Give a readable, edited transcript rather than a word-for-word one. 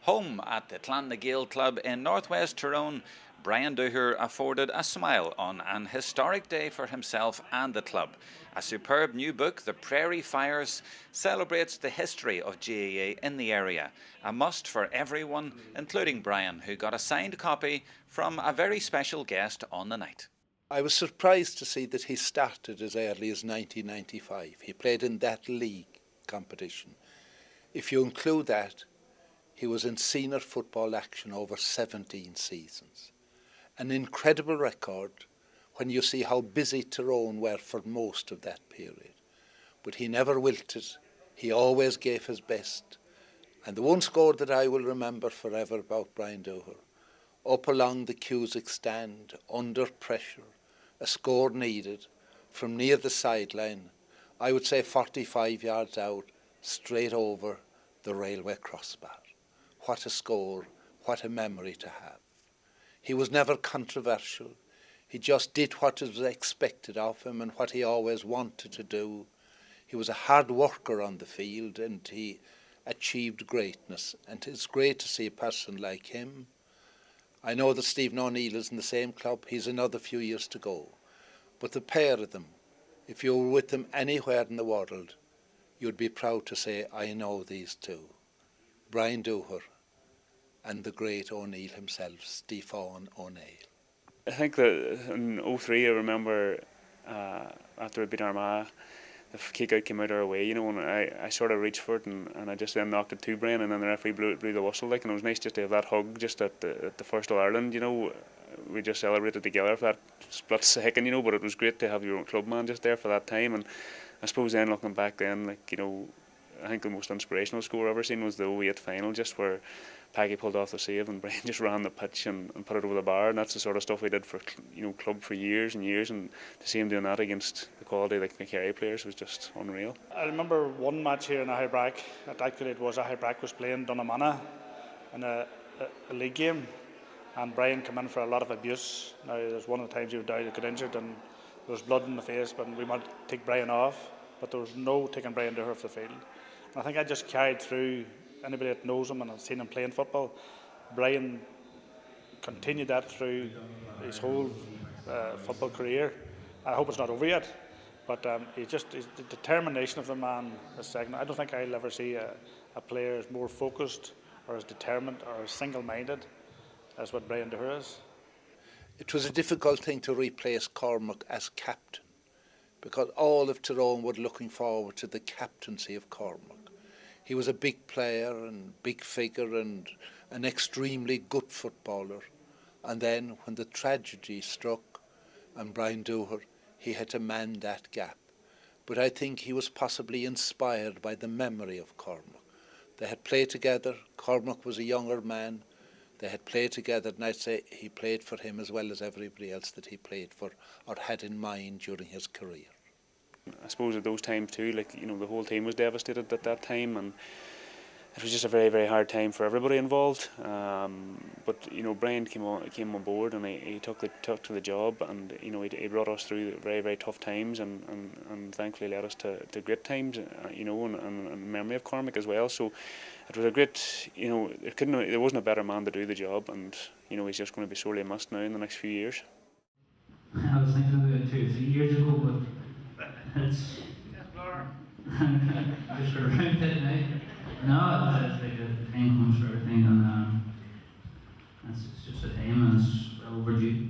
Home at the Clann Gael club in North West Tyrone, Brian Dooher afforded a smile on an historic day for himself and the club. A superb new book, The Prairie Fires, celebrates the history of GAA in the area. A must for everyone, including Brian, who got a signed copy from a very special guest on the night. I was surprised to see that he started as early as 1995. He played in that league competition. If you include that, he was in senior football action over 17 seasons. An incredible record when you see how busy Tyrone were for most of that period. But he never wilted. He always gave his best. And the one score that I will remember forever about Brian Dooher, up along the Cusick stand, under pressure, a score needed, from near the sideline, I would say 45 yards out, straight over the railway crossbar. What a score, what a memory to have. He was never controversial. He just did what was expected of him and what he always wanted to do. He was a hard worker on the field and he achieved greatness. And it's great to see a person like him. I know that Stephen O'Neill is in the same club. He's another few years to go. But the pair of them, if you were with them anywhere in the world, you'd be proud to say, I know these two. Brian Dooher and the great O'Neill himself, Stephen O'Neill. I think that in 2003, I remember after we beat Armagh, the kick out came out our way, and I sort of reached for it and I just then knocked it to Brian, and then the referee blew the whistle, and it was nice just to have that hug just at the first All Ireland, We just celebrated together for that split second, but it was great to have your own club man just there for that time. And I suppose then looking back then, I think the most inspirational score I've ever seen was the 2008 final, just where Paggy pulled off the save and Brian just ran the pitch and put it over the bar, and that's the sort of stuff we did for club for years and years, and to see him doing that against the quality like Micheál players was just unreal. I remember one match here in Ahibrack, actually it was Ahibrack was playing Dunnamana in a league game, and Brian came in for a lot of abuse. Now there's one of the times he got injured and there was blood in the face, but we wanted to take Brian off, but there was no taking Brian Dooher off the field. And I think I just carried through. Anybody that knows him and has seen him playing football, Brian continued that through his whole football career. I hope it's not over yet, but the determination of the man is second. I don't think I'll ever see a player as more focused or as determined or as single-minded as what Brian Dooher is. It was a difficult thing to replace Cormac as captain, because all of Tyrone were looking forward to the captaincy of Cormac. He was a big player and big figure and an extremely good footballer. And then when the tragedy struck and Brian Dooher, he had to man that gap. But I think he was possibly inspired by the memory of Cormac. They had played together. Cormac was a younger man. They had played together, and I'd say he played for him as well as everybody else that he played for or had in mind during his career. I suppose at those times too, the whole team was devastated at that time, and it was just a very, very hard time for everybody involved. But Brian came on board, and he took to the job, and he brought us through very, very tough times, and thankfully led us to great times, and memory of Cormac as well. So it was a great, there wasn't a better man to do the job, and he's just going to be sorely missed now in the next few years. I was thinking about it 2 or 3 years ago, but it's just sort of around it now. No, it's like the time comes for everything, and it's just a time and it's well overdue.